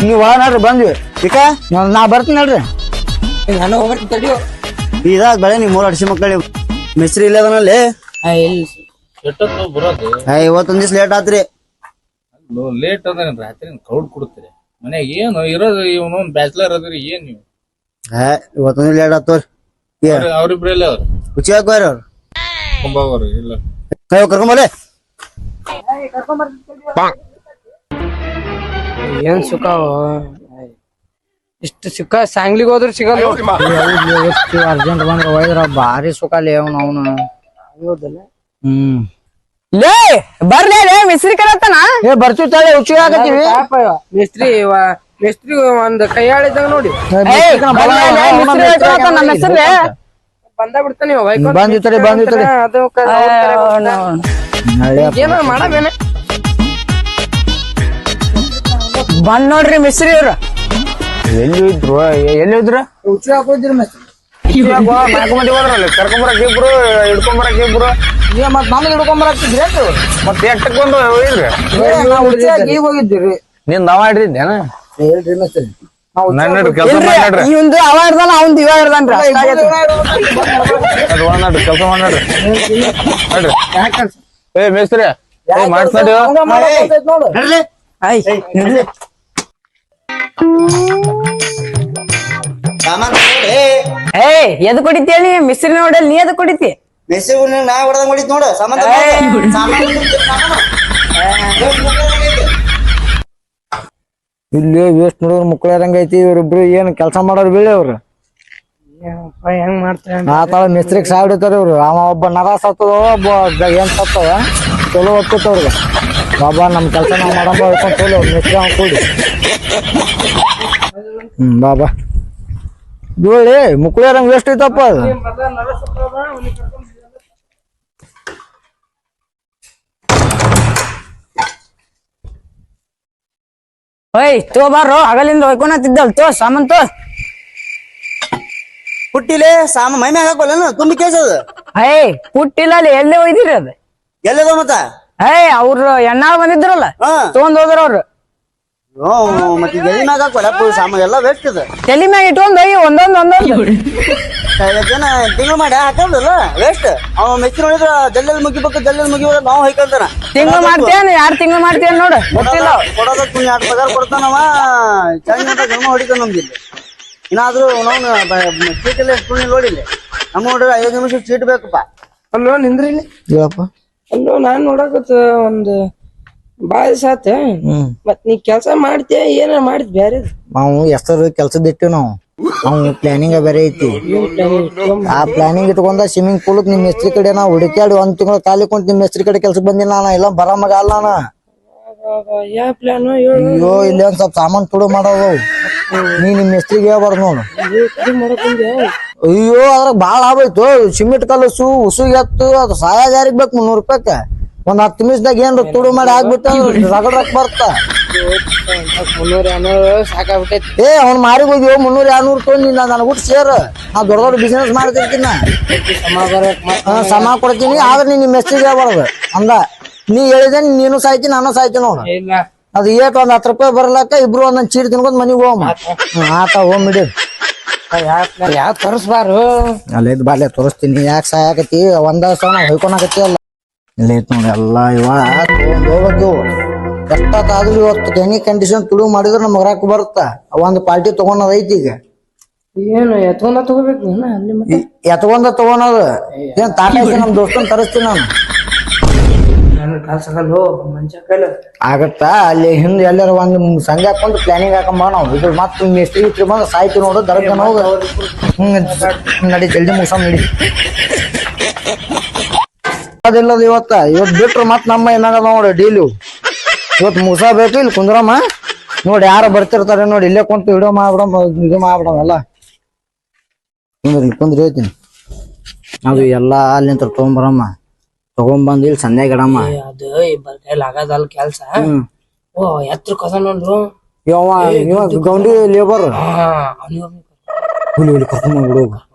ನೀವ್ ನೋಡ್ರಿ ಬಂದ್ವಿ ಈಗ ನಾ ಬರ್ತೀನಿ ನೋಡ್ರಿ. ನಾನು ಹೋಗ್ಬಿಟ್ಟು ತಡಿಯೋ. ಇದಾದ ಬೆಳೆ ನೀವು 3 ಅಡಿಸಿ ಮಕ್ಕಳಿ ಮಿಸ್ತ್ರಿ ಇಲ್ಲದನಲ್ಲಿ. ಇವತ್ತೊಂದ್ ದಿವ್ಸ ಲೇಟ್ ಆತ್ರಿ. ಲೇಟ್ ಅದ ರಾತ್ರಿ ಕೌಡ್ ಕೊಡ್ತೀರಿ ಮನ್ಯಾಗ ಏನು ಇರೋದು ಇವನು ಬ್ಯಾಚಲರ್ ಅದ್ರಿ ಏನ್ ನೀವು. ಇವತ್ತೊಂದ್ ಲೇಟ್ ಆತವ್ರಿ. ಅವ್ರಿಬ್ರು ಎಲ್ಲ ಅವ್ರು ಹುಚ್ಚಿ ಹಾಕೋರಿ ಅವ್ರು ಕುಂಬಾವ್ರು ಇಲ್ಲ ಕರ್ಕೊಂಬಲೆ. ಏನ್ ಸುಖ ಇಷ್ಟು ಸುಖ ಸಾಂಗ್ಲಿಗೆ ಹೋದ್ರು ಸಿಗಲ್ಲ. ಅರ್ಜೆಂಟ್ ಬಂದ್ರ ಒಯ್ದ್ರ ಭಾರಿ ಸುಖಾಲಿ ಅವನು. ಲೇ ಬರ್ಲೇ ಮಿಸ್ತ್ರಿ ಕರತ್ತಾನ. ಬರ್ತೀವಿ ತಾಳೆ ಹುಚ್ಚಿ ಹಾಕತ್ತೀವಿ. ಮಿಸ್ತ್ರಿ ಒಂದ್ ಕೈ ಆಳಿದಾಗ ನೋಡಿ ಬಂದ ಬಿಡ್ತಾನೆ. ಬಂದಿರ್ತಾರೆ ಅದು ಏನ ಮಾಡಬೇನೆ ಬಂದ್ ನೋಡ್ರಿ ಮಿಸ್ತ್ರಿ ಅವ್ರ. ಎಲ್ಲಿದ್ರು ಹುಚ್ಚಿ ಹಾಕೋದ್ರಿ ಮಿಸ್ತ್ರಿ ಕರ್ಕೊಂಬರಕ್ ಇಬ್ರು ಹಿಡ್ಕೊಂಬರಕ್ ಇಬ್ರು ಮತ್ ನಮ್ಗೆ ಹಿಡ್ಕೊಂಬರಾಕ್ತಿದ್ರಿ ಮತ್ತೆ ಎಷ್ಟಕ್ಕೆ ಬಂದು ಒಯ್ದ್ರಿ ಈಗ ಹೋಗಿದ್ದೀರಿ. ನೀನ್ ನಾವ ಹಿಡಿದೇನ ಹೇಳ್ರಿ ಮಿಸ್ತ್ರಿ ನನ್ನ ಕೆಲಸ ಮಾಡ್ರಿ ಇವಂದು ಅವ ಇರ್ದಾನ ಅವಂದು ಇವ ಇರ್ದಾನ್ರಿ. ಕೆಲಸ ಮಾಡ್ರಿ ನೋಡ್ರಿ. ಏ ಮೇಸ್ತ್ರಿ ಮಾಡ್ಸ್ತಾಡಿ ಎದ್ ಕುಡಿತೇಳಿ ಮಿಸ್ತ್ರಿ ನೋಡಲ್ ನೀ ಎದ್ ಕುಡಿತಿ. ಮೆಸ್ಸಿ ನಾ ಹೊಡೆದಂಗ್ ಹೊಡಿತ್ ನೋಡು. ಸಾಮಾನ್ ಇಲ್ಲಿ ವೇಸ್ಟ್ ನೋಡೋರ್ ಮುಕ್ಕಳರಂಗ ಐತಿ. ಇವ್ರಿಬ್ರು ಏನ್ ಕೆಲಸ ಮಾಡೋರು ಬೀಳಿ ಅವ್ರು. ಹೆಂಗ್ ಮಾಡ್ತಾರೆ ಆತಾಳ ಮಿಸ್ತ್ರಿಗ್ ಸಾಯ್ ಹಿಡಿತಾರ ಇವ್ರು. ಅವ ಒಬ್ಬ ನರ ಸತ್ತದ ಒಬ್ಬ ಏನ್ ಸತ್ತವ ಚಲೋ ಒಪ್ಪಿತ್ತ ಅವ್ರಿಗೆ. ಬಾಬಾ ನಮ್ ಕೆಲಸ ನಾವ್ ಮಾಡಂಬ ಹೇಳ್ಕೊಂಡ್ ತೋಲಿ ಅವ್ರು ಮಿಸ್ತ್ರಿ ಅವ್ ಕೂಡಿ. ಬಾಬಾ ಜೋಳಿ ಮುಕ್ಕಳರಂಗ ವೇಸ್ಟ್ ಐತಪ್ಪ ಅದು. ಓಯ್ ತೋ ಬಾರೋ ಹಗಲಿಂದ ಹೊಯ್ಕೊಳತಿದ್ದಲ್ ತೋ ಸಾಮಾನ್ ತೋ. ಪುಟ್ಟಿಲೆ ಸಾಮ ಮೈ ಮ್ಯಾಗ ಹಾಕೋಲ್ಲ ತುಂಬಿ ಕೇಸದ. ಪುಟ್ಟಿಲ್ಲ ಅಲ್ಲಿ ಎಲ್ಲೇ ಒಯ್ದಿರಿ ಅದ ಎಲ್ಲದ ಮತ್ತ. ಅವ್ರು ಎಣ್ಣಾಳ ಬಂದಿದ್ರಲ್ಲ ತಗೊಂಡ್ ಹೋದ್ರ ಅವ್ರು. ಮತ್ತೆ ಎಲ್ಲಿ ಮ್ಯಾಗ ಹಾಕೋಲ್ಲ ಸಾಮಾನ್ ಎಲ್ಲ ವೇಸ್ಟ್ ಇದೆ. ತಲಿ ಮ್ಯಾಗ ಇಟ್ಕೊಂಡ್ ಒಂದೊಂದ್ ಜನ ತಿಂಗಳು ಮಾಡಿ ಹಾಕಲ್ಲ ವೇಸ್ಟ್. ಅವ ಮೆಚ್ಚಿ ನೋಡಿದ್ರ ಜಲ್ಲೆಲ್ ಮುಗಿಬೇಕು ಜಲ್ಲೆಲ್ ಮುಗಿಬೇಕು ನಾವು ಹೈಕಂತಾನ. ತಿಂಗಳು ಮಾಡ್ತೇನ್ 2 ತಿಂಗಳು ಮಾಡ್ತೇನ್ ನೋಡು ಗೊತ್ತಿಲ್ಲ. ಕೊಡೋದ 2 ಪಗಾರ ಕೊಡ್ತಾನವ. ಚಂದ ಜನ್ಮ ಹೊಡಿತಾನ ನಮ್ದಿಲ್ಲ. ಇನ್ನಾದ್ರೂ ನಾವು ಚೀಟ್ ಎಲ್ಲ ಎಷ್ಟು ನೋಡಿಲ್ಲ. ನಮ್ಮ ನೋಡ್ರಿ 5 ನಿಮಿಷ ಚೀಟ್ ಬೇಕಪ್ಪ. ಅಲ್ಲೋ ನಿಂದ್ರಿ ಹೇಳಪ್ಪ. ಅಲ್ಲೋ ನಾನ್ ನೋಡಕತ್ತ ಒಂದ್ ಬಾಳ ದಿವಸ ಆತ. ಮತ್ ನೀ ಕೆಲ್ಸ ಮಾಡ್ತೇ ಏನ ಮಾಡಿದ್ ಬ್ಯಾರೆ. ನಾವು ಹೆಸರು ಕೆಲ್ಸದ ಇಟ್ಟಿವ್ ನಾವು ಪ್ಲಾನಿಂಗ್ ಬೇರೆ ಐತಿ. ಆ ಪ್ಲಾನಿಂಗ್ ಇಟ್ಕೊಂಡ ಸ್ವಿಮ್ಮಿಂಗ್ ಪೂಲ್ ನಿಮ್ ಮಿಸ್ತ್ರಿ ಕಡೆ ನಾವು ಹುಡುಕ್ಯಾಡಿ 1 ತಿಂಗಳು ಖಾಲಿ ಕೊಂಡ್ ನಿಮ್ ಮಿಸ್ತ್ರಿ ಕಡೆ ಕೆಲ್ಸಕ್ಕೆ ಬಂದಿಲ್ಲ ನಾನು. ಇಲ್ಲ ಬರ ಮಗ ಅಲ್ಲ ನಾನು. ಯಾವ ಪ್ಲಾನ್ ಅಯ್ಯೋ ಇಲ್ಲಿ ಒಂದ್ ಸ್ವಲ್ಪ ಸಾಮಾನ್ ತುಡು ಮಾಡೋದು. ನೀ ನಿಮ್ ಮಿಸ್ತ್ರಿಗೆ ಹೇಳ್ಬಾರ್ದು ನೋಡು. ಅಯ್ಯೋ ಅದ್ರಾಗ ಬಾಳ ಆಗೋಯ್ತು. ಸಿಮೆಂಟ್ ಕಲಸು ಉಸುಗ್ ಎತ್ತು ಅದು ಸಾಯಾಗ ಯಾರಿಗ್ ಬೇಕು 300 ರೂಪಾಯಿಕ. ಒಂದ್ 10 ನಿಮಿಷದಾಗ ಏನ್ರ ತುಡು ಮಾಡಿ ಆಗ್ಬಿಟ್ಟು ರಗಡ್ ಬರ್ತ. 300-200 ಸಾಕಾಗ್ಬಿಟ್ಟೈತಿ. ಅವ್ನ್ ಮಾರಿಗೆ ಹೋಗಿ 300-200 ತೊಗೊಂಡಿ ನನಗ್ ಬಿಟ್ಟು ಸೇರ್. ನಾ ದೊಡ್ಡ ದೊಡ್ಡ ಬಿಸಿನೆಸ್ ಮಾಡ್ತಿರ್ತೀನಿ. ಸಮ ಕೊಡ್ತೀನಿ. ಆದ್ರೆ ನಿಮ್ ಮೆಸ್ಸಿಗೆ ಹೇಳ್ಬಾರ್ದು ಅಂದ. ನೀ ಹೇಳಿದೆ ನೀನು ಸಾಯ್ತಿ ನಾನು ಸಾಯ್ತಿ ನೋಡು. ಅದು ಏಟ್ ಒಂದ್ 10 ರೂಪಾಯಿ ಬರ್ಲಕ್ಕ ಇಬ್ರು ಒಂದೊಂದ್ ಚೀಟ್ ತಿನ್ಕೊಂಡ್ ಮನಿಗ್ ಹೋಗಮ್ಮ. ಆತ ಹೋಗ್ಬಿಡಿ. ಯಾವ ತೋರಿಸ್ಬಾರು ಅಲ್ಲ ಇದ್ ಬಾಲ್ಯ ತೋರಿಸ್ತೀನಿ. ಯಾಕೆ ಸಾಯಕತಿ ಒಂದ ಸಲ ನಾವ್ ಹೊಯ್ಕೊಳಕತಿ ಅಲ್ಲ. ಇಲ್ಲ ಐತ್ ನೋಡಿ ಎಲ್ಲ ಇವ ಹೋಗ್ಬೇಕು. ಎಷ್ಟಾದ್ರೂ ಇವತ್ತು ಹೆಂಗಿ ಕಂಡೀಷನ್ ತುಳು ಮಾಡಿದ್ರೆ ನಮ್ಗೆ ರಾಕ್ ಬರುತ್ತ. ಒಂದ್ ಪಾರ್ಟಿ ತಗೊಂಡದ ಐತಿ. ಈಗ ಏನು ಎತ್ಕೊಂಡ ತಗೋಬೇಕು ಎತ್ಕೊಂಡ ತಗೊಳೋದು ಏನ್ ತಾಟ ಐತಿ. ನಮ್ ದೋಸ್ತನ್ ತರಿಸ್ತೀನಿ ನಾನು. ಆಗತ್ತ ಅಲ್ಲಿ ಹಿಂದ್ ಎಲ್ಲಾರ ಒಂದ್ ಸಂಜೆ ಹಾಕೊಂಡು ಪ್ಲಾನಿಂಗ್ ಹಾಕೊಂಬ. ನಾವು ಇದ್ರ ಮತ್ ಮಿಸ್ತ್ರಿ ಇಟ್ರಿ ಬಂದ್ ಸಾಯ್ತಿ ನೋಡು ದರ್ಗ ಹೋಗ. ನಡಿ ಜಲ್ದಿ ಮುಗಿಸಮ್ ನಡಿ. ಅದಿಲ್ಲದ ಇವತ್ತ ಬಿಟ್ರು ಮತ್ ನಮ್ಮ ಏನಾಗ ನೋಡಿ ಡೀಲು ಇವತ್ತು ಮುಗಿಸಬೇಕು. ಇಲ್ಲಿ ಕುಂದ್ರಮ್ಮ ನೋಡಿ ಯಾರು ಬರ್ತಿರ್ತಾರೆ ನೋಡಿ. ಇಲ್ಲೇ ಕುಂತು ವಿಡಿಯೋ ಮಾಡ್ಬಿಡಮ್ ಇದು ಮಾಡ್ಬಿಡಮ್ ಎಲ್ಲ. ಕುಂದ್ರಿ ಹೇಳ್ತೀನಿ. ಅದು ಎಲ್ಲಾ ಅಲ್ಲಿ ನಿಂತ ತಗೊಂಬರಮ್ಮ. ತಗೊಂಬಂದ್ ಇಲ್ಲಿ ಸಂಧ್ಯಾಗ ಇಡಮ್ಮ. ಅದು ಆಗದಲ್ಲ ಕೆಲ್ಸ. ಎತ್ರ ಕಸ ನೋಡ್ರು ಗೌಂಡಿ ಲೇಬರ್ ಕರ್ಕೊಂಡ್ ಬಿಡು.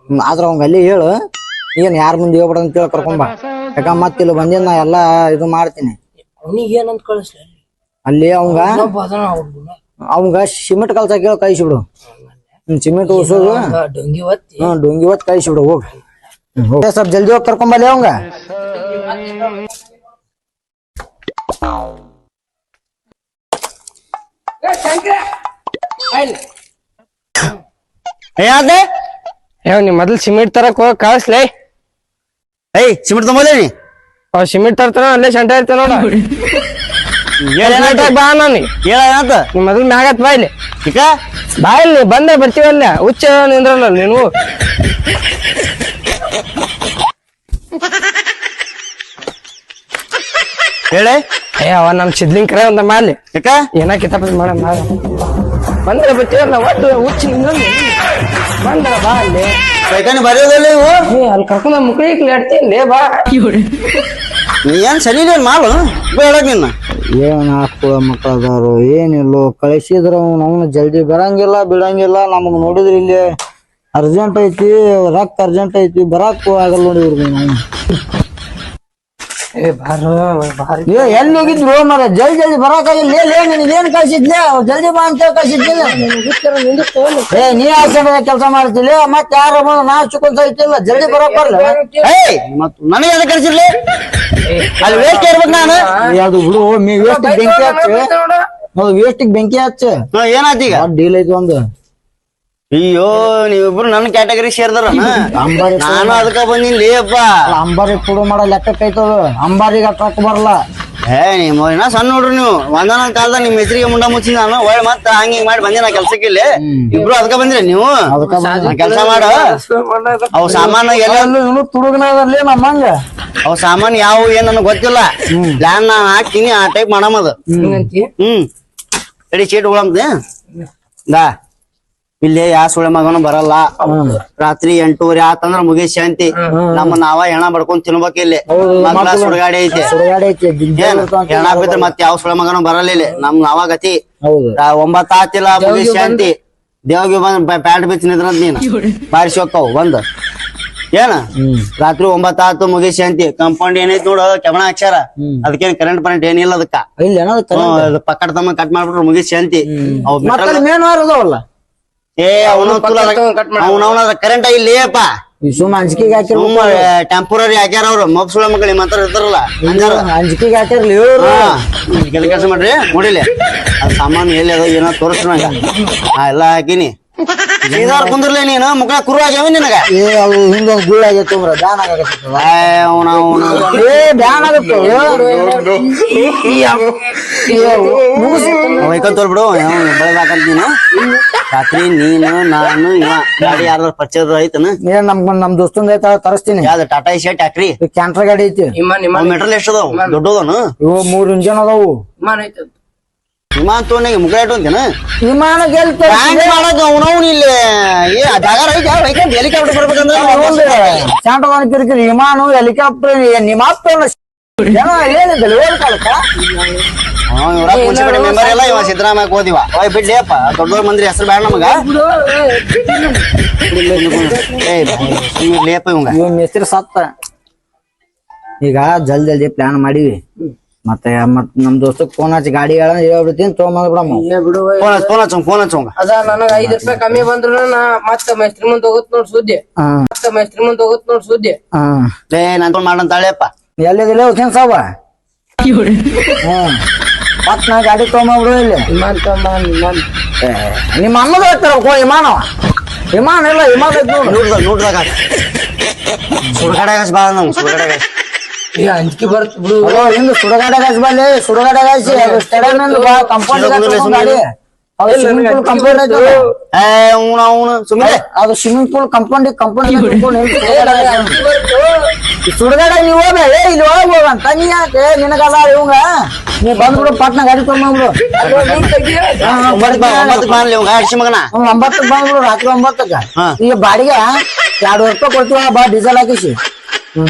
ಆದ್ರ ಅವಂಗ ಅಲ್ಲಿ ಹೇಳು ಏನ್ ಯಾರ ಮುಂದೆ ಹೇಳ್ಬೇಡ ಅಂತ ಹೇಳಿ ಕರ್ಕೊಂಬ. ಯಾಕ ಮತ್ ಇಲ್ಲಿ ಬಂದಿನ ನಾ ಎಲ್ಲಾ ಇದು ಮಾಡ್ತೀನಿ. ಅವನಿಗೆ ಏನಂತ ಕಳಿಸ್ಲಿ ಅಲ್ಲಿ ಅವಂಗ ಅವಂಗ ಸಿಮೆಂಟ್ ಕಲ್ಸಕ್ಕೆ ಕಳಿಸಿಬಿಡು. ಸಿಮೆಂಟ್ ಉಸೋದು ಡೊಂಗಿ ಒತ್ತಿ ಡೊಂಗಿ ಹೊತ್ತು ಕಳಿಸಿಬಿಡು. ಹೋಗ್ ಸ್ವಲ್ಪ ಜಲ್ದಿ ಹೋಗಿ ಕರ್ಕೊಂಬಲ್ಲಿ ಅವಂಗ. ಯಾವ್ದೆ ನೀ ಮೊದಲ್ ಸಿಮೆಂಟ್ ತರಕ್ ಹೋಗ ಕಳ್ಸ್ಲೇ. ಸಿಮೆಂಟ್ ತೊಂಬಲೇನಿ ಅವ್ ಸಿಮೆಂಟ್ ತರ್ತಾನ ಅಲ್ಲೇ ಸಂಟ ಇರ್ತಾನ ನೋಡ. ಬಾ ನಾನಿ ಹೇಳಂತ ನೀ ಮೊದಲ್ ಮ್ಯಾಗತ್ ಬಾ ಇಲ್ಲಿ. ಈಗ ಬಾ ಇಲ್ಲಿ ಬಂದೆ ಬರ್ತೀವಲ್ಲ ಹುಚ್ಚ ನಿಂದ್ರಲ್ಲ ನೀನು. ಹೇಳಿ ಅವ ನಮ್ ಸಿದ್ಲಿಂಗ್ ಕರೆ ಒಂದ ಮಾಡ್ಲಿ ಯಾಕ ಏನ ಕಿತಾಪತಿ ಮಾಡ ಬಂದ್ರೆ ಬರ್ತೀವಲ್ಲ ಒಟ್ಟು ಹುಚ್ಚ ನಿಂದ್ರಲ್ಲಿ ಬಂದ್ರ ಬಾ ಅಲ್ಲಿ. ಕೈಕಾನಿ ಬರೆಯೋದಲ್ಲ ಇವು ಅಲ್ಲಿ ಕರ್ಕೊಂಡ್ ಮುಕ್ಳಿಗೆ ಆಡ್ತೀನಿ ಬಾ. ನೀ ಏನ್ ಸರಿ ಇಲ್ಲ ಮಾಡು ಹೇಳಕ್ ನಿನ್ನ ಏನ್ ಹಾಕುವ ಮಕ್ಕಳದಾರು ಏನಿಲ್ಲೋ ಕಳಿಸಿದ್ರ ಅವನು ಜಲ್ದಿ ಬರಂಗಿಲ್ಲ ಬಿಡಂಗಿಲ್ಲ. ನಮಗ್ ನೋಡಿದ್ರಿ ಇಲ್ಲಿ ಅರ್ಜೆಂಟ್ ಐತಿ, ರೊಕ್ಕ ಅರ್ಜೆಂಟ್ ಐತಿ, ಬರಾಕು ಆಗಲ್ಲ ನೋಡಿ ಇವ್ರಿಗೆ ನಾವು. ಎಲ್ಲಿ ಹೋಗಿದ್ರು ಮರ ಜಲ್ದಿ ಜಲ್ದಿ ಬರಾಕಾಗಿಲ್ಲ. ನಿನಗೇನ್ ಕಳ್ಸಿದ್ಲೆ ಜಲ್ದಿ ಬಾ ಅಂತ ಕಳ್ಸಿದ್ದಿಲ್ಲ. ನೀ ಹಾಕ್ಕೊಂಡ ಕೆಲಸ ಮಾಡ್ತಿಲ್ಲ ಮತ್ತೆ ಯಾರು ನಾ ಚುಕೊಂಡ್ ಐತಿಲ್ಲ ಜಲ್ದಿ ಬರಕ್ ಬರ್ಲ. ನನಗೆ ಎದಕ್ಕೆ ಕಳ್ಸಿರ್ಲಿ ಅಲ್ಲಿ ವೇಸ್ಟ್ ಇರ್ಬೇಕು ನಾನು ಅದು ಬಿಡು ವೇಸ್ಟ್ ಬೆಂಕಿ ಹಚ್ಚ ವೇಸ್ಟಿಗೆ ಬೆಂಕಿ ಹಚ್ಚ. ಏನಾಯ್ತು ಈಗ ಡೀಲ್ ಐತಿ ಒಂದು. ಅಯ್ಯೋ ನೀವಿಬ್ರು ನನ್ನ ಕ್ಯಾಟಗರಿ ಸೇರ್ದಾರ ನಾನು ಅದಕ್ಕ ಬಂದಿನಿ ಅಪ್ಪ. ಅಂಬಾರಿ ಪುಡು ಮಾಡೋ ಲೆಕ್ಕಕ್ಕೆ ಐತದ. ಅಂಬಾರಿಗೆ ಟ್ರಕ್ ಬರಲ್ಲ. ನಿಮ್ಮ ನಾ ಸಣ್ಣ ನೋಡ್ರಿ ನೀವು ಒಂದೊಂದ್ ಕಾಲದಾಗ ನಿಮ್ ಹೆಸರಿಗೆ ಮುಂಡ ಮುಚ್ಚಿ ನಾನು ಒಳ್ಳೆ ಮತ್ತ ಹಂಗಿಂಗ್ ಮಾಡಿ ಬಂದಿನ ಕೆಲ್ಸಕ್ಕೆ ಇಲ್ಲಿ ಇಬ್ರು ಅದಕ್ಕ ಬಂದ್ರಿ ನೀವು ಕೆಲ್ಸ ಮಾಡ. ಅವ್ ಸಾಮಾನು ಎಲ್ಲ ತುಡುಗನದಲ್ಲಿ ನಮ್ಮಂಗ ಅವ್ ಸಾಮಾನು ಯಾವ ಏನ್ ನನಗ್ ಗೊತ್ತಿಲ್ಲ. ಪ್ಲಾನ್ ನಾನ್ ಹಾಕ್ತೀನಿ ಆ ಟೈಪ್ ಮಾಡಮದ. ಎಡಿ ಚೀಟ್ ಉಳಮ್ದೆ ದಾ ಇಲ್ಲಿ ಯಾವ ಸುಳೆ ಮಗನು ಬರಲ್ಲ. ರಾತ್ರಿ 8:30 ಆತಂದ್ರ ಮುಗಿ ಶಾಂತಿ. ನಮ್ಮ ನಾವ ಹೆಣ ಬಡ್ಕೊಂಡ್ ತಿನ್ಬೇಕ ಇಲ್ಲಿ. ಮಕ್ಳ ಸುಡಗಾಡಿ ಐತಿ ಹೆಣ ಬಿದ್ರೆ ಮತ್ತೆ ಯಾವ ಸುಳೆ ಮಗನು ಬರಲ್ಲ ಇಲ್ಲಿ. ನಮ್ ನಾವ ಗತಿ 9 ಆತಿಲ್ಲ ಮುಗಿ ಶಾಂತಿ. ದೇವ್ಗೆ ಬಂದ್ ಪ್ಯಾಂಟ್ ಬಿಚ್ಚ ನಿದ್ರಂತ ನೀನ್ ಬಾರಿಸಿ ಹೋಗ್ತಾವ್ ಬಂದ್ ಏನ ರಾತ್ರಿ 9 ಆತು ಮುಗಿ ಶಾಂತಿ. ಕಂಪೌಂಡ್ ಏನೈತಿ ನೋಡು ಕೆಮಣ ಅಕ್ಷರ ಅದಕ್ಕೇನ್ ಕರೆಂಟ್ ಪರೆಂಟ್ ಏನಿಲ್ಲ ಅದಕ್ಕ ಪಕ್ಕಡ ತಮ್ಮ ಕಟ್ ಮಾಡ್ಬಿಟ್ರು ಮುಗಿ ಶಾಂತಿ. ಏ ಅವನವನ ಕರೆಂಟ್ ಇಲ್ಲಪ್ಪ ಸುಮ್ ಅಂಜಿಕೆಗೆ ಹಾಕಿರ್ ಟೆಂಪರರಿ ಹಾಕ್ಯಾರ ಅವ್ರು ಮಬ್ಸುಳ ಮಕ್ಕಳಿಗೆ ಮಾತ್ರ ಇರ್ತಾರಲ್ಲ ಅಂಜಿಕೆಗೆ ಹಾಕಿರ್ಲಿ ಕೆಲಸ ಮಾಡ್ರಿ ನೋಡಿಲ್ಲ ಅದ್ ಸಾಮಾನು ಎಲ್ಲಿ ಅದ ಏನೋ ತೋರಿಸ್ ನಂಗ ಎಲ್ಲ ಹಾಕಿನಿ. ಕುಂದ್ರಲೇ ನೀನು ಮುಖ ಕುರು ಆಗ್ಯಾವ ನಿನಗ ಹಿಂದೊಂದ್ ಗುಳ್ಳ ಆಗೈತೆ ಬ್ಯಾನ್ ಬ್ಯಾನ್ ಆಗುತ್ತೆ ವೈಕಲ್ ತೋರ್ಬಿಡು ಬೆಳೆದಾಕಂತ ನೀನು. ರಾತ್ರಿ ನೀನು ನಾನು ಇವ ಗಾಡಿ ಯಾರ ಪರಿಚಯ ಐತನ ನಮ್ ದೋಸ್ತಂದ ಐತ ತರಿಸ್ತೀನಿ. ಯಾವ್ದು ಟಾಟಾ ಏಸಿ ಟ್ಯಾಕ್ರಿ ಕ್ಯಾಂಟರ್ ಗಾಡಿ ಐತಿ. ಮೆಟ್ರಲ್ ಎಷ್ಟು ಅದಾವ ದೊಡ್ಡದನು ಇವು 3 ಇಂಜನ್ ಅದಾವು. ವಿಮಾನ ತೋನಿಗೆ ಮುಗ ಇಟ್ಟಂತೇನ ವಿಮಾನ ಮಾಡಕ್ ಅವನವ್ನ ಇಲ್ಲಿ ಹೆಲಿಕಾಪ್ಟರ್ ಬರ್ಬೇಕಂದ್ರೆ ಕ್ಯಾಂಟರ್ ಕಿರಿಕಿರಿ ವಿಮಾನ ಹೆಲಿಕಾಪ್ಟರ್ ನಿಮ್ಮ ಏನಿದ್ದಲ್ಲ ಹೇಳ್ಕಾಲಕ್ಕ ಮುನ್ಸಿಪಾಲಿಟಿ ಮೆಂಬರ್ ಎಲ್ಲ ಇವ ಸಿದ್ದರಾಮಯ್ಯ ಓದಿವ ಅವ್ ಬಿಡ್ಲಿಯಪ್ಪ ದೊಡ್ಡ ಮಂದಿ ಹೆಸರು ಬೇಡ ನಮಗ ಲೇಪ ಇವಂಗ ಇವ್ ಹೆಸರು ಸತ್ತ. ಈಗ ಜಲ್ದಿ ಪ್ಲಾನ್ ಮಾಡಿವಿ. ಮತ್ತೆ ನಮ್ ದೋಸ್ತಕ್ ಫೋನ್ ಹಚ್ಚಿ ಗಾಡಿ ಹೇಳ್ಬಿಡ್ತೀನಿ ತೊಗೊಂಬಂದ್ ಬಿಡಮ್ಮ. ಫೋನ್ ಹಚ್ಚೋಂಗ ಅದ ನನಗ 5 ರೂಪಾಯಿ ಕಮ್ಮಿ ಬಂದ್ರು ನಾ ಮತ್ತ ಮೈಸ್ತ್ರಿ ಮುಂದ್ ಹೋಗುತ್ ನೋಡ್ ಸುದ್ದಿ. ನಾನ್ ಮಾಡಂತ ತಾಳೆಯಪ್ಪ ಎಲ್ಲಿದಿಲ್ಲ ಹುಸೇನ್ ಸಾಬ ಮತ್ ನಾ ಗಾಡಿ ತೊಗೊಂಬಂದ್ಬಿಡು ಇಲ್ಲಿ. ನಿಮ್ಮ ಅಮ್ಮದ ಹೇಳ್ತಾರ ವಿಮಾನ ಇಲ್ಲ ವಿಮಾನ ನೋಡ್ದಾಗ ಸುಡಗಾಡ ಬಾ ನಾವು ಸುಡಗಾಡ ಅಂಜಿಕೆ ಬರ್ತ ಬಿಡು. ಹಿಂದ್ ಸುಡಗಾಡ ಬಲ್ಲಿ ಸುಡಗಾಡ ಸ್ಟೇಡಿಯಂ ಕಂಪೌಂಡ್ ಗಾಡಿ ಸ್ವಿಮ್ಮಿಂಗ್ ಪೂಲ್ ಕಂಪೌಂಡ್ ಅದು ಸ್ವಿಮ್ಮಿಂಗ್ ಪೂಲ್ ಕಂಪೌಂಡ್ ಸುಡಗಾಡ ನೀವ್ ಹೋಗ್ಬೇಡ ಇಲ್ಲಿ ಒಳಗ್ ಹೋಗಂತ ನೀ ಯಾಕೆ ನಿನಗಲ್ಲ ಇವಂಗ ನೀ ಬಂದ್ಬಿಡು ಪಟ್ನ ಗಾಡಿ ತೊಗೊಂಡ್ಬಿಡು 9ಕ್ಕೆ ಬಂದ್ಬಿಡು ರಾತ್ರಿ 9ಕ್ಕೆ. ಈಗ ಬಾಡಿಗೆ 2 ರೂಪಾಯಿ ಕೊಡ್ತೀವ ಬಾ ಡೀಸೆಲ್ ಹಾಕಿಸಿ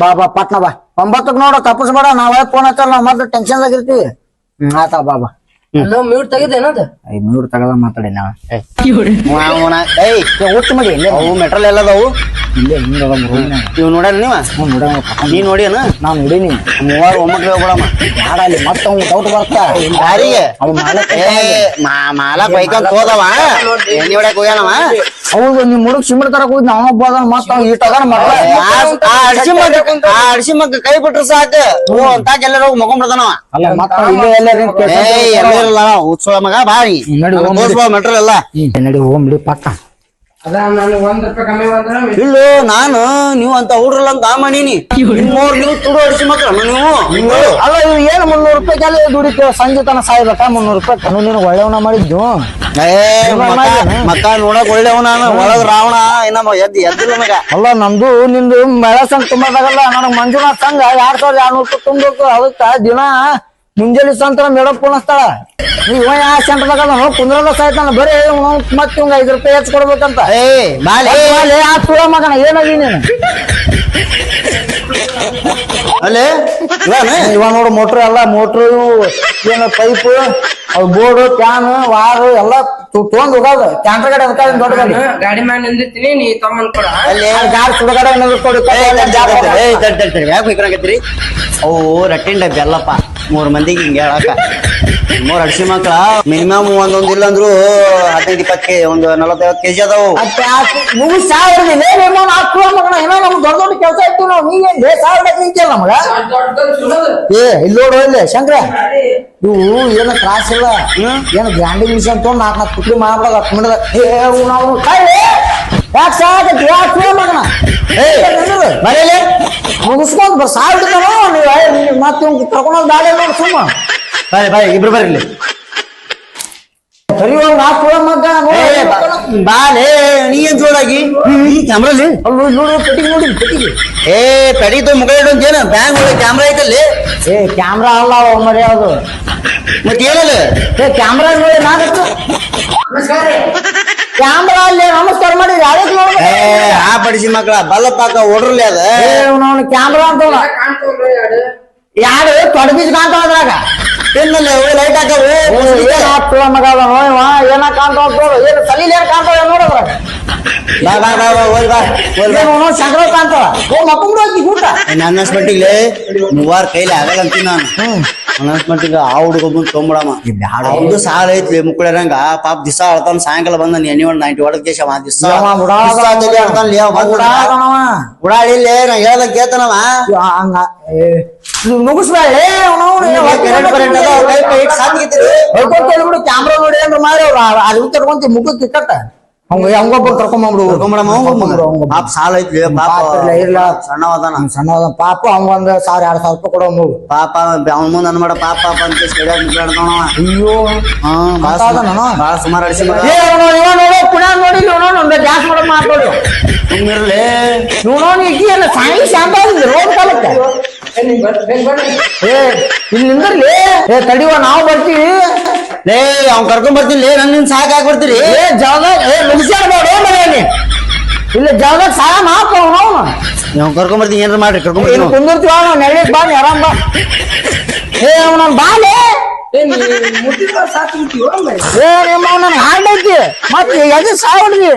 ಬಾ ಪಟ್ನ ಬಾ 9ಕ್ಕೆ ನೋಡ ತಪ್ಪಸ್ಬೇಡ ನಾವೇ ಫೋನ್ ಹಚ್ಚಲ್ಲ ನಾವ್ ಮತ್ತೆ ಟೆನ್ಷನ್ ಆಗಿರ್ತೀವಿ. ಆತ ಬಾಬಾ ಮ್ಯೂಟ್ ತೆಗಿದೇನದ ಮ್ಯೂಟ್ ತಗದ ಮಾತಾಡಿ ನಾವ್ ಹುಟ್ಟು ಮಡಿ ಅವು ಮೆಟ್ರಲ್ ಎಲ್ಲದವು ಇಲ್ಲೇ ಹಿಂಗ ಇವ್ ನೋಡ್ಯಾರ ನೀವ ನೀ ನೋಡಿಯನ ನಾವ್ ನೋಡೀನಿ ಮೂವರು ಒಮ್ಮಕ್ಳು ಹೋಗ್ಬಿಡಮ್ಮ ಯಾರ ಅಲ್ಲಿ ಮತ್ತ ಅವ್ನು ಡೌಟ್ ಬರ್ತಾ ಯಾರಿಗೆ ಅವ್ ಮಾಲಕ್ ಮಾಲಕ್ ಬೈಕಂತ ಹೋದವ ಎಣ್ಣೆ ಹೊಡ್ಯಾಕ ಹೋಗ್ಯಾನವ ಹೌದು ನಿಮ್ ಹುಡುಗ ಸಿಮೆಂಟ್ ತರಕ್ ಹೋಗಿದ್ ನಾವ್ ಒಬ್ಬ ಮತ್ತ ಅವ್ ಈಟಗಾರ ಮಕ್ಕ ಆ ಅಡ್ಸಿ ಮಕ್ಕ ಕೈ ಬಿಟ್ರು ಸಾಕು ಹೂ ಅಂತಾಕ ಎಲ್ಲಾರ ಹೋಗಿ ಮಕೊಂಡ್ಬಿಡ್ತಾನವ ಅಲ್ಲ ಮತ್ತ ಇಲ್ಲೇ ಎಲ್ಲಾರ ಎಲ್ಲ ಉತ್ಸವ ಮಗ ಬಾರಿ ನಡಿ ಮೆಟ್ರಲ್ ಎಲ್ಲ ನಡಿ ಹೋಗ್ಬಿಡಿ ಪಕ್ಕ ಅದ ನಾನು 1 ರೂಪಾಯಿ ಕಮ್ಮಿ ಬಂದ್ರ ಇಲ್ಲೋ ನಾನು ನೀವು ಅಂತ ಹುಡ್ರಲ್ಲ ಅಂತ ಮಾಡೀನಿ ನಿಮ್ಮವ್ರು ನೀವು ತುಡು ಅಡ್ಸಿ ಮಕ್ಳ ನೀವು ಅಲ್ಲ ಇವ್ ಏನ್ 300 ರೂಪಾಯಿ ಕಾಲ ದುಡಿತೇವ ಸಂಜೆ ತನ ಸಾಯ್ಬೇಕ 300 ರೂಪಾಯಿ ಕಾನೂನಿನ ಒಳ್ಳೆವನ ಮಾಡಿದ್ದು ಮಕ್ಕ ನೋಡಕ್ ಒಳ್ಳೆವ ನಾನು ಒಳಗ್ ರಾವಣ ಇನ್ನ ಎದ್ದಿಲ್ಲ ಮಗ ಅಲ್ಲ ನಂದು ನಿಂದು ಮಳೆ ಸಂಘ ತುಂಬದಾಗಲ್ಲ ನನಗ್ ಮಂಜುನಾಥ್ ಸಂಘ 2200 ರೂಪಾಯಿ ತುಂಬಬೇಕು ಅದಕ್ಕ ದಿನ ಮುಂಜಾನೆ ಸಂತರ ಮೇಡಪ್ ಕುಣಿಸ್ತಾಳ ಇವ ಯಾವ ಸೆಂಟರ್ದಾಗ ಕುಂದ್ರದ ಸಾಯ್ತಾನ ಬರೀ ಮತ್ತೆ ಇವಂಗ 5 ರೂಪಾಯಿ ಹೆಚ್ಚು ಕೊಡ್ಬೇಕಂತ ಆ ತುಳ ಮಗನ ಏನಾಗಿ ನೀನು ಅಲ್ಲೇ ಇವ ನೋಡು ಮೋಟ್ರ್ ಎಲ್ಲ ಮೋಟ್ರು ಏನು ಪೈಪ್ ಅವ್ ಬೋರ್ಡ್ ಕ್ಯಾನ್ ವಾರು ಎಲ್ಲ ತೊಗೊಂಡ್ ಹೋಗೋದು ಕ್ಯಾಂಟರ್ ಗಾಡಿ ಅದಕ್ಕ ದೊಡ್ಡ ಗಾಡಿ ಗಾಡಿ ಮ್ಯಾಲ ನಿಂದಿರ್ತೀನಿ ನೀ ತಮ್ಮನ್ ಕೊಡ ಅಲ್ಲಿ ಗಾಡಿ ಸುಡಗಾಡ ಯಾಕೆ ಬೇಕಂತೀರಿ ಅವು ರಟ್ಟಿನ ಡಬ್ಬಿ ಅಲ್ಲಪ್ಪ 3 ಮಂದಿಗೆ ಹಿಂಗೆ ಹೇಳಾಕ 3 ಅಡ್ಸಿ ಮಕ್ಳ ಮಿನಿಮಮ್ ಒಂದೊಂದ್ ಇಲ್ಲ ಅಂದ್ರು 15-20 ಒಂದು 40-50 ಕೆಜಿ ಅದಾವು ನೀವು ಸಾವಿರ ಮಗನ ಏನೋ ನಮ್ಗೆ ದೊಡ್ಡ ದೊಡ್ಡ ಕೆಲಸ ಇತ್ತು ನಾವು ನೀವೇನ್ ಸಾವಿರ ನಿಂತಿಲ್ಲ ನಮಗ ಏ ಇಲ್ಲಿ ನೋಡು ಇಲ್ಲಿ ಶಂಕರ ಇವು ಏನು ತ್ರಾಸ ಇಲ್ಲ ಏನು ಗ್ಯಾಂಡಿಂಗ್ ಮಿಷನ್ ತೊಗೊಂಡು 4 ಪುಟ್ಟಿ ಮಾಡ್ಬಿಡೋದು ಹತ್ಮಿಡದ ನಾವು ಯಾಕೆ ಸಾಕತಿ ಯಾಕೆ ಮಗನ ಬರೀಲಿ ಮುಗಿಸ್ಕೊಂಡ್ ಸಾವಿರ ನೀವು ಮತ್ತೆ ಕರ್ಕೊಂಡೋಗಿ ದಾಳಿ ನೋಡಿ ಸುಮ್ಮ ಬಾಯ್ ಇಬ್ರು ಬರ್ರಿ ಸರಿ ನಾಲ್ಕು ಮಗ ಬಾಲೆ ನೀ ಏನ್ ಜೋಡಾಗಿ ಕ್ಯಾಮ್ರಲ್ಲಿ ನೋಡು ಪೆಟ್ಟಿಗೆ ನೋಡಿ ಪೆಟ್ಟಿಗೆ ಏ ಪೆಡಿತು ಮುಗ ಇಡೋಂತೇನ ಬ್ಯಾಂಕ್ ಒಳಗೆ ಕ್ಯಾಮ್ರಾ ಐತಲ್ಲಿ ಏ ಕ್ಯಾಮ್ರಾ ಅಲ್ಲ ಮರಿ ಅದು ಮತ್ತೆ ಏನಲ್ಲ ಏ ಕ್ಯಾಮ್ರಾ ನೋಡಿ ನಾನು ಕ್ಯಾಮ್ರಾ ಅಲ್ಲಿ ನಮಸ್ಕಾರ ಮಾಡಿ ಯಾರಿಗೆ ನೋಡಿ ಆ ಪಡಿಸಿ ಮಕ್ಕಳ ಬಲ್ಲತ್ತಾಕ ಓಡ್ರಲಿ ಅದ ಅವನು ಕ್ಯಾಮ್ರಾ ಅಂತ ಯಾರು ತೊಡಬೀಜ್ ಕಾಣ್ತಾವ ಅದ್ರಾಗ ಪೆನ್ನಲ್ಲಿ ಲೈಟ್ ಹಾಕವು ಮಗ ಏನ ಕಾಣ್ತಾವ ಏನು ತಲೀಲಿ ಏನ್ ಕಾಣ್ತಾವ ನೋಡದ್ರಾಗ ಶಂಕರ ಕಾಣ್ತಾವ ಮಕ್ಕೊಂಡ್ ಹೋಗಿ ಊಟ ನನ್ನ ಮಟ್ಟಿಗೆ 3 ಕೈಲಿ ಆಗಲ್ಲ ಅಂತೀನಿ ನಾನು ಅನ್ನಸ್ಮಟ್ಟಿಗೆ ಆ ಹುಡುಗೊಬ್ಬನ್ ತೊಂಬಿಡಮ್ಮ ಅವ್ದು ಸಾಲ ಐತ್ಲಿ ಮುಕ್ಕಳರಂಗ ಪಾಪ ದಿವಸ ಅಳ್ತಾನ ಸಾಯಂಕಾಲ ಬಂದ ಎಣ್ಣೆ 90 ಹೊಡೆದ ಕೇಶ ದಿವಸ ಉಡಾಳಿಲ್ಲ ನಾ ಹೇಳ್ದಂಗ ಕೇಳ್ತಾನವ ಮುಗಿಸ್ಬೇಡಿ ಕ್ಯಾಮ್ರಾ ನೋಡಿ ಅಂದ್ರೆ ಮಾಡಿ ಅವ್ರು ಅದು ಕಟ್ಕೊಂತ ಮುಖಕ್ಕೆ ಕಟ್ಟ ಹಂಗೊಬ್ಬರು ಕರ್ಕೊಂಡ್ಬಿಡು ಪಾಪ ಸಾಲ ಐತ್ಲಿ ಸಣ್ಣವದಾನ ಸಣ್ಣ ಪಾಪ ಹಂಗ 1,000-2,000 ರೂಪಾಯಿ ಕೊಡೋ ಹೋಗು ಪಾಪ ಅವ್ನ ಮುಂದೆ ಅನ್ಬೇಡ ಪಾಪ ಅಂತ ಅಯ್ಯೋ ಬಾಳ ಸುಮಾರು ಅಡಿಸಿ ನೋಡು ಪುಣ್ಯ ನೋಡಿ ನೋಡಿ ಗ್ಯಾಸ್ ಮಾಡೋದು ಮಾತಾಡು ಸುಮ್ಮಿರ್ಲಿ ನೋಡೋಣ ಈಗ ಸಾಯಿ ಶಾಂತ ರೋಡ್ ಕಾಲಕ್ಕೆ ಏ ಇಲ್ಲಿ ನಿಂದ್ರಲಿ ಏ ತಡಿವ ನಾವು ಬರ್ತೀವಿ ಲೇ ಅವ್ನ್ ಕರ್ಕೊಂಡ್ ಬರ್ತೀನಿ ನನ್ ಸಾಕ್ ಹಾಕ್ಬರ್ತೀರಿ ಏ ಜಾಗ ಏ ಮುಗಿಸ್ಯಾಡ್ಬೇಡ ಮನೆಯಲ್ಲಿ ಇಲ್ಲ ಜಾಗ ಸಾಯ ಮಾಪ ನಾವು ಕರ್ಕೊಂಡ್ ಬರ್ತೀನಿ ಏನ್ರ ಮಾಡ್ರಿ ಕರ್ಕೊಂಡ್ ಬರ್ತೀನಿ ಕುಂದಿರ್ತೀವ ನಾವು ನೆರಳಿಗೆ ಬಾ ನೀ ಆರಾಮ್ ಬಾ ಏ ಅವ್ನ ಬಾಲೆ ಮುಟ್ಟಿದ ಸಾಕು ಏ ನಿಮ್ಮ ನನ್ ಹಾಡ್ ಐತಿ ಮತ್ತೆ ಎದೆ ಸಾಯ್ ಹೊಡ್ದಿ